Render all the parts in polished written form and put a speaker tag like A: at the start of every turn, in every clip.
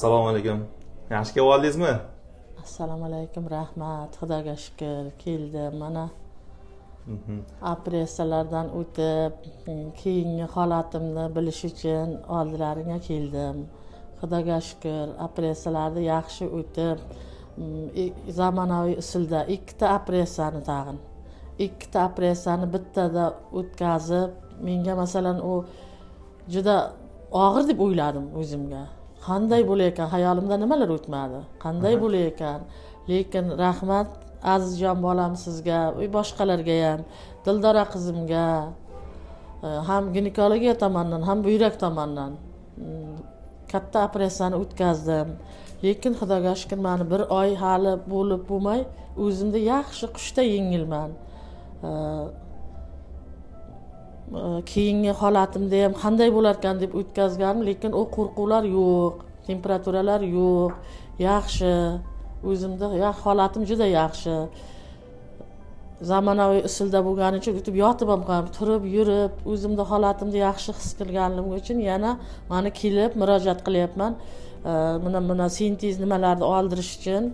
A: Assalomu alaykum. Yaxshi keldingizmi?
B: Assalomu alaykum, rahmat. Xudoga shukr, keldim. Mana operatsiyalardan o'tib, keyingi holatimni bilish uchun oldilaringga keldim. Xudoga shukr, operatsiyalarni yaxshi o'tib, zamonaviy usulda ikkita operatsiyani bittada o'tkazib, menga masalan u juda og'ir deb o'yladim o'zimga. Qanday bo'layotgan, hayolimda nimalar o'tmadi, qanday bo'layotgan. Lekin rahmat Azizjon bolam sizga, boshqalarga ham, Dildora qizimga, ham ginekologiya tomonidan, ham buyrak tomonidan katta operatsiyani o'tkazdim. Lekin Xudoga shukr, meni bir oy hali bo'lmay, o'zimni yaxshi qushda yengilman. Keyingi holatimda ham qanday bo'lar ekan deb o'tkazganim, lekin o qo'rquvlar yo'q, temperaturalar yo'q, yaxshi. O'zimda holatim juda yaxshi. Zamonaviy usulda bo'lgani uchun o'tib yotib ham qo'yam, turib, yurib, o'zimda holatimni yaxshi his qilganim uchun yana meni kelib murojaat qilyapman. Mana sintez nimalarni oldirish uchun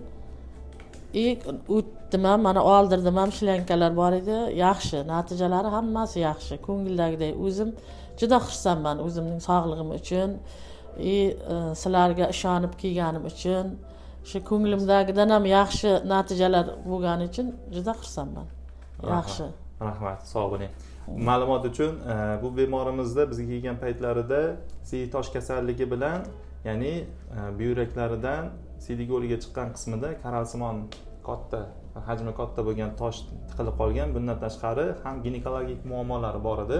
B: o'tdim ham, mana oldirdim ham, shlankalar bor edi, yaxshi, natijalari hammasi yaxshi, ko'ngildagidek. O'zim juda xursandman o'zimning sog'lig'im uchun, sizlarga ishonib kelganim uchun, shu ko'nglimdagidan ham yaxshi natijalar bo'lgani uchun juda xursandman. Yaxshi.
A: Rahmat, sog' bo'ling. Ma'lumot uchun, bu bemorimizda bizga kelgan paytlarida siydik tosh kasalligi bilan, ya'ni buyraklaridan siydik yo'liga chiqqan qismida karalsimon katta, hajmi katta bo'lgan tosh tiqilib qolgan. Bundan tashqari ham ginekologik muammolari bor edi.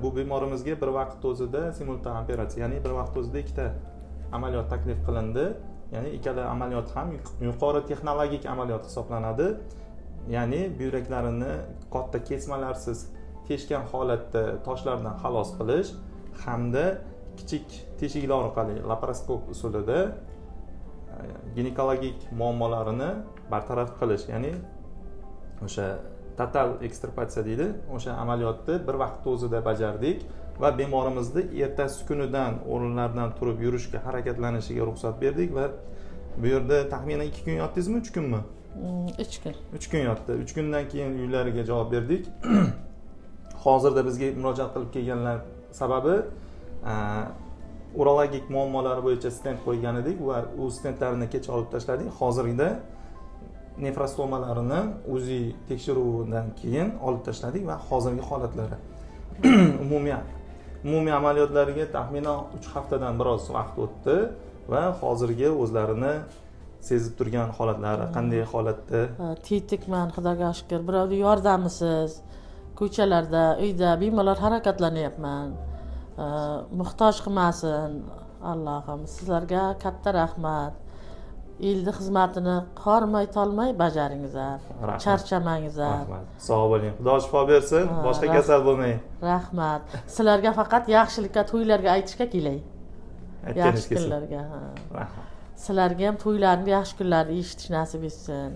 A: Bu bemorimizga bir vaqt o'zida simultan operatsiya, ya'ni bir vaqt o'zida ikkita amaliyot taklif qilindi. Ya'ni ikkala amaliyot ham yuqori texnologik amaliyot hisoblanadi. Ya'ni buyraklarini katta kesmalarsiz teshgan holatda toshlardan xalos qilish hamda kichik teshiklar orqali laparoskop usulida ginekologik muammolarini bartaraf qilish, ya'ni o'sha total ekstrapatsiya deydi. O'sha amaliyotni bir vaqt o'zida bajardik va bemorimizni ertasi kunidan o'rinlaridan turib yurishga, harakatlanishiga ruxsat berdik va bu yerda taxminan 2 kun yotdingizmi, 3 kunmi?
B: 3 kun.
A: 3 kun yotdi. 3 kundan keyin uylariga javob berdik. Hozirda bizga murojaat qilib kelganlar sababi urologik muammolari bo'yicha stent qo'ygan edik va u stentlarni kecha olib tashladik. Hozirda nefrostomalarini o'zi tekshiruvidan keyin olib tashladik va hozirgi holatlari umumiy amaliyotlariga taxminan 3 haftadan biroz vaqt o'tdi va hozirgi o'zlarini sezib turgan holatlari qanday holatda?
B: Tetikman, Xudoga shukr. Birovni yordamisiz, ko'chalarda, uyda bemalol harakatlanyapman. Muhtoj qilmasin Allohim. Sizlarga katta rahmat. Elni xizmatini qormay tolmay bajaringizlar. Charchamangizlar.
A: Rahmat. Sog' bo'ling. Xudo shifo bersin, boshqa kasal bo'lmang.
B: Rahmat. Sizlarga faqat yaxshilikka, to'ylarga aytishga kelay. Yaxshi kunlarga.
A: Rahmat.
B: Sizlarga ham to'ylarni, yaxshi kunlarni eshitish nasib etsin.